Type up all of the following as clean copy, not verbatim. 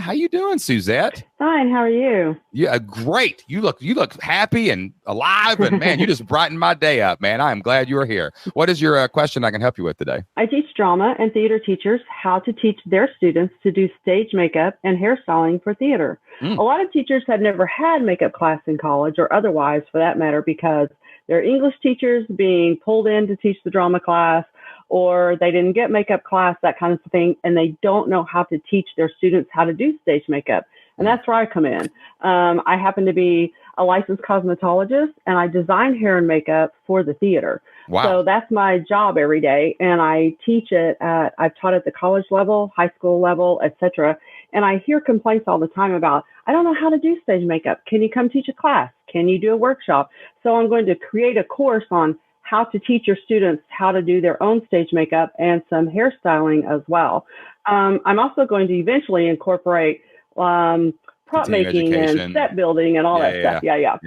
How you doing, Suzette? Fine. How are you? Yeah, great. You look happy and alive, and man, you just brightened my day up, man. I am glad you are here. What is your question I can help you with today? I teach drama and theater teachers how to teach their students to do stage makeup and hairstyling for theater. A lot of teachers have never had makeup class in college or otherwise for that matter because they're English teachers being pulled in to teach the drama class, or they didn't get makeup class, that kind of thing, and they don't know how to teach their students how to do stage makeup. And that's where I come in. I happen to be a licensed cosmetologist, and I design hair and makeup for the theater. Wow. So that's my job every day, and I teach it I've taught at the college level, high school level, etc. And I hear complaints all the time about, I don't know how to do stage makeup. Can you come teach a class? Can you do a workshop? So I'm going to create a course on how to teach your students how to do their own stage makeup and some hairstyling as well. I'm also going to eventually incorporate prop making and set building and all that stuff. Yeah.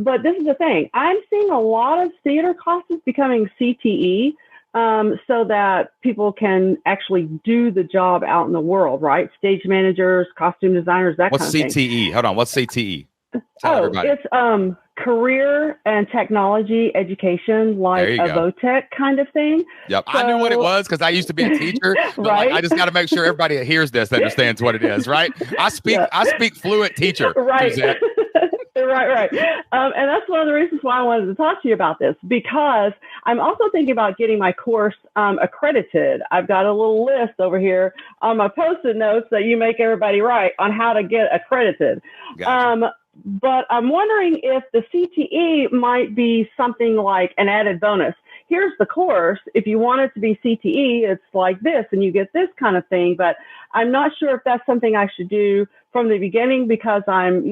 But this is the thing. I'm seeing a lot of theater classes becoming CTE so that people can actually do the job out in the world, right? Stage managers, costume designers, that kind of thing. What's CTE? Hold on. What's CTE? It's career and technology education, like a VOTEC kind of thing. Yep. So, I knew what it was because I used to be a teacher. Right. I just got to make sure everybody that hears this understands what it is, right? I speak fluent teacher. Right. Right. And that's one of the reasons why I wanted to talk to you about this, because I'm also thinking about getting my course accredited. I've got a little list over here on my Post-it notes that you make everybody write on how to get accredited. Gotcha. But I'm wondering if the CTE might be something like an added bonus. Here's the course. If you want it to be CTE, it's like this, and you get this kind of thing. But I'm not sure if that's something I should do from the beginning because I'm,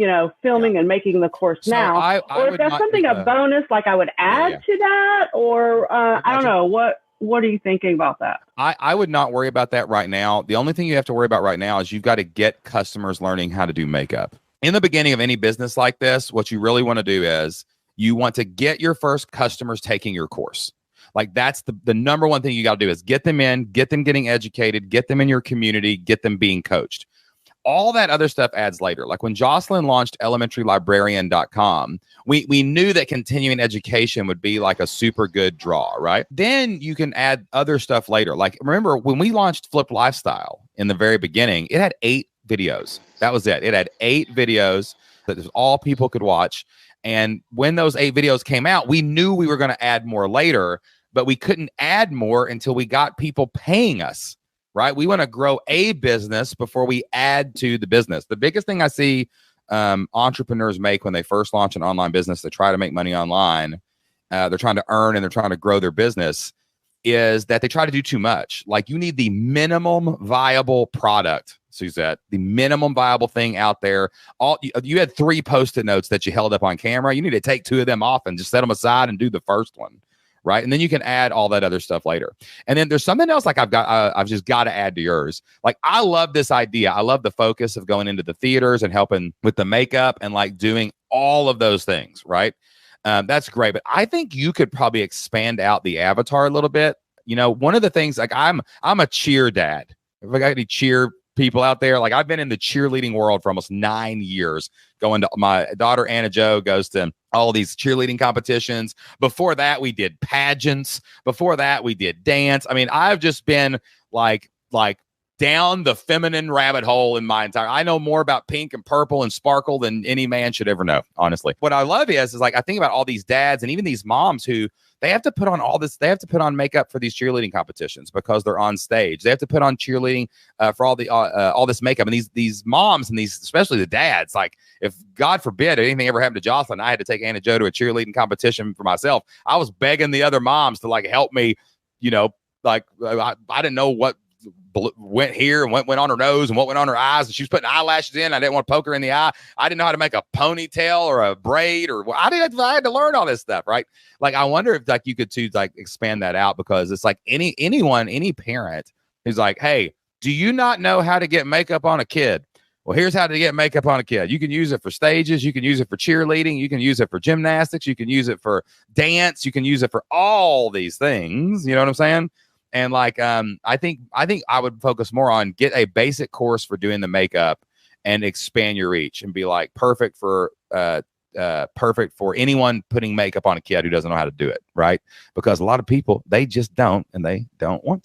filming and making the course now. Or if that's something a bonus, like I would add to that, or I don't know. What are you thinking about that? I would not worry about that right now. The only thing you have to worry about right now is you've got to get customers learning how to do makeup. In the beginning of any business like this, what you really want to do is you want to get your first customers taking your course. Like that's the number one thing you got to do is get them in, get them getting educated, get them in your community, get them being coached. All that other stuff adds later. Like when Jocelyn launched elementarylibrarian.com, we knew that continuing education would be like a super good draw, right? Then you can add other stuff later. Like remember when we launched Flip Lifestyle in the very beginning, it had 8 videos. That was it. It had 8 videos that was all people could watch. And when those 8 videos came out, we knew we were going to add more later, but we couldn't add more until we got people paying us, right? We want to grow a business before we add to the business. The biggest thing I see entrepreneurs make when they first launch an online business to try to make money online, they're trying to earn and they're trying to grow their business, is that they try to do too much. Like you need the minimum viable product, Suzette, the minimum viable thing out there. You had 3 Post-it notes that you held up on camera. You need to take 2 of them off and just set them aside and do the first one, right? And then you can add all that other stuff later. And then there's something else like I've just got to add to yours. Like I love this idea. I love the focus of going into the theaters and helping with the makeup and like doing all of those things, right? That's great. But I think you could probably expand out the avatar a little bit. One of the things, like I'm a cheer dad. If I got any cheer people out there, like I've been in the cheerleading world for almost 9 years. Going to my daughter Anna Jo goes to all these cheerleading competitions. Before that, we did pageants. Before that, we did dance. I mean, I've just been like down the feminine rabbit hole in my entire. I know more about pink and purple and sparkle than any man should ever know. Honestly, what I love is like I think about all these dads and even these moms who they have to put on all this. They have to put on makeup for these cheerleading competitions because they're on stage. They have to put on cheerleading for all this makeup. And these moms and these, especially the dads, like if God forbid anything ever happened to Jocelyn, I had to take Anna Jo to a cheerleading competition for myself. I was begging the other moms to like help me. I didn't know what went here and what went on her nose and what went on her eyes, and she was putting eyelashes in. I didn't want to poke her in the eye. I didn't know how to make a ponytail or a braid, or I had to learn all this stuff, right? Like I wonder if like you could too like expand that out, because it's like any parent who's like, hey, do you not know how to get makeup on a kid? Well, here's how to get makeup on a kid. You can use it for stages. You can use it for cheerleading. You can use it for gymnastics. You can use it for dance. You can use it for all these things. You know what I'm saying? And like, I think I would focus more on get a basic course for doing the makeup, and expand your reach and be like perfect for anyone putting makeup on a kid who doesn't know how to do it, right? Because a lot of people, they just don't, and they don't want to.